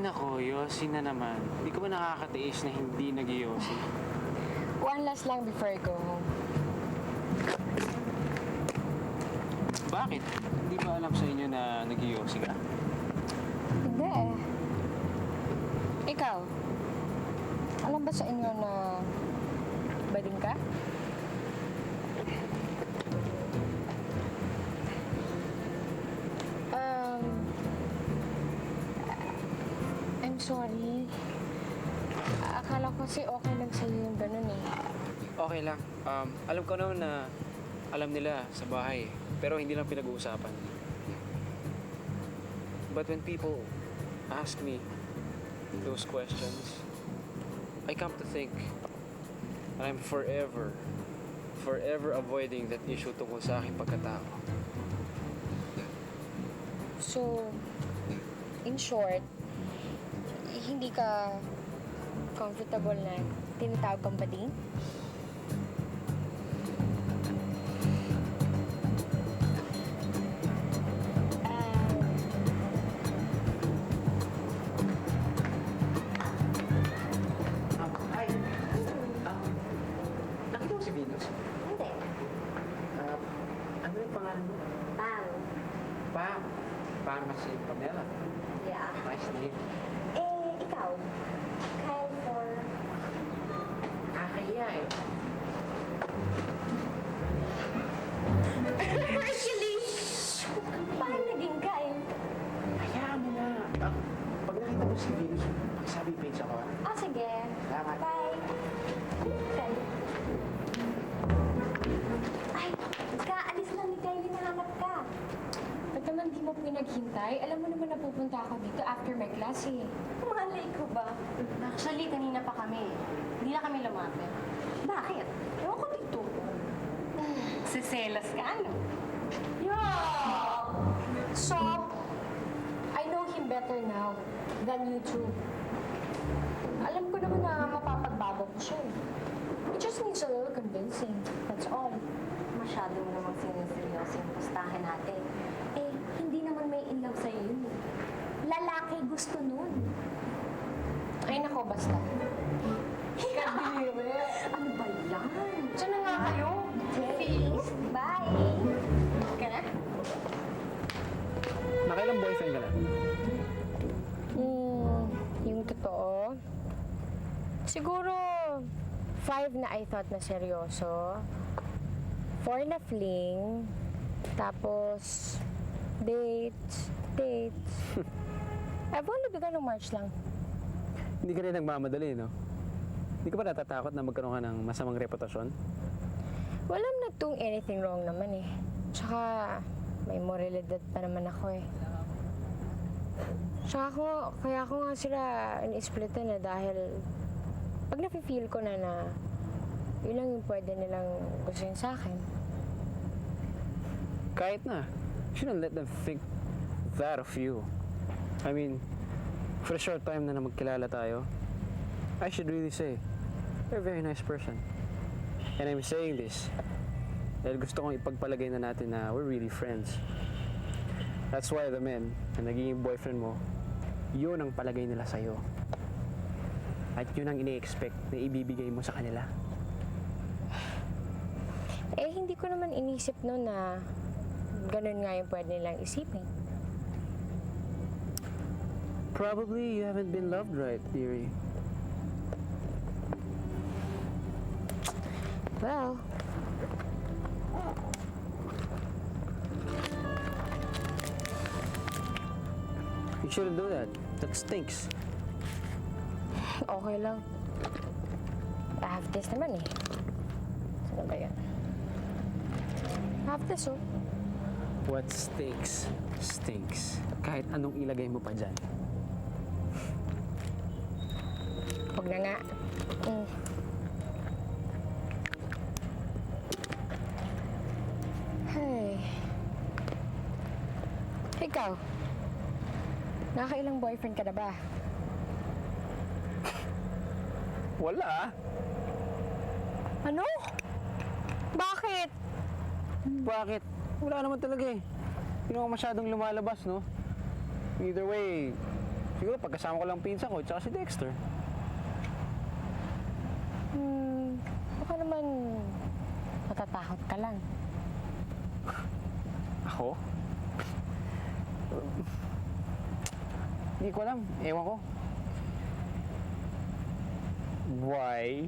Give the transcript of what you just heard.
nako, Yossi na naman. Hindi ko ba nakakatiis na hindi nag-Yossi? One last lang before I go home. Bakit? Hindi ba alam sa inyo na nag-Yossi ka? Hindi eh. Ikaw, alam ba sa inyo na bading ka? I'm sorry. Akala ko kasi okay lang sa'yo yung ganun eh. Okay lang. Alam ko naman na alam nila sa bahay. Pero hindi lang pinag-uusapan. But when people ask me those questions, I come to think that I'm forever avoiding that issue tungkol sa aking pagkatao. So, in short, hindi ka comfortable na tinatawag kang bading? Hi. Nakita mo si Venus? Hindi. Ano yung pangalan mo? Pam. Pam. Pam si Pamela. Yeah. Nice name. Ikaw? Kyle for... Kakahiya eh. Actually, paano naging Kyle? Hayaan mo na. Pag nakita mo si Venus, magsabi page ako. Oh, sige. Salamat. Bye. Kyle. Ay, kaalis lang ni Kyle, hinahanap ka. Ba't naman di mo pinaghintay? Alam mo naman na pupunta ako dito after my class eh. Malay ko ba? Actually, kanina pa kami. Hindi na kami lumapit. Bakit? Ewan ko dito. Siselas ka, ano? Yeah! So, I know him better now than you two. Alam ko naman na mapapagbago ko siya. It just needs a little convincing. That's all. Masyado mo namang siniseryoso yung pustahan natin. Hindi naman may in love sa'yo yun. Lalaki gusto nun. Ay nako, basta. Kadiri! Ano ba yan? Diyan na nga kayo. Please, bye! Ka na? Nakailang boyfriend ka na? Yung totoo, siguro 5 na I thought na seryoso, 4 na fling, tapos dates. I've only begun ng March lang. Hindi ka rin nagmamadali, no? Hindi ka ba natatakot na magkaroon ka ng masamang reputasyon? Well, I'm not doing anything wrong naman eh. Tsaka, may moralidad pa naman ako eh. Tsaka kaya ako nga sila in-splitan na dahil pag nafe-feel ko na yun lang yung pwede nilang gustuin sa akin. Kahit na. Shouldn't let them think that of you. I mean, for a short time na magkilala tayo, I should really say, you're a very nice person. And I'm saying this dahil gusto kong ipagpalagay na natin na we're really friends. That's why the men na naging boyfriend mo, yun ang palagay nila sa'yo. At yun ang ini-expect na ibibigay mo sa kanila. Eh, hindi ko naman inisip noon na ganun nga yung pwede nilang isipin. Probably you haven't been loved right, dearie. Well, You shouldn't do that. That stinks. okay lang. I have this naman eh. Saan ba yan? I have this oh. What stinks, stinks. Kahit anong ilagay mo pa dyan. Huwag na nga. Hey. Ikaw, nakailang boyfriend ka na ba? Wala. Ano? Bakit? Bakit? Wala naman talaga eh. Hindi naman masyadong lumalabas, no? Either way, Siguro pagkasama ko lang pinsan ko, tsaka si Dexter. Baka naman natatakot ka lang. Ako? Hindi ko alam. Ewan ko. Why?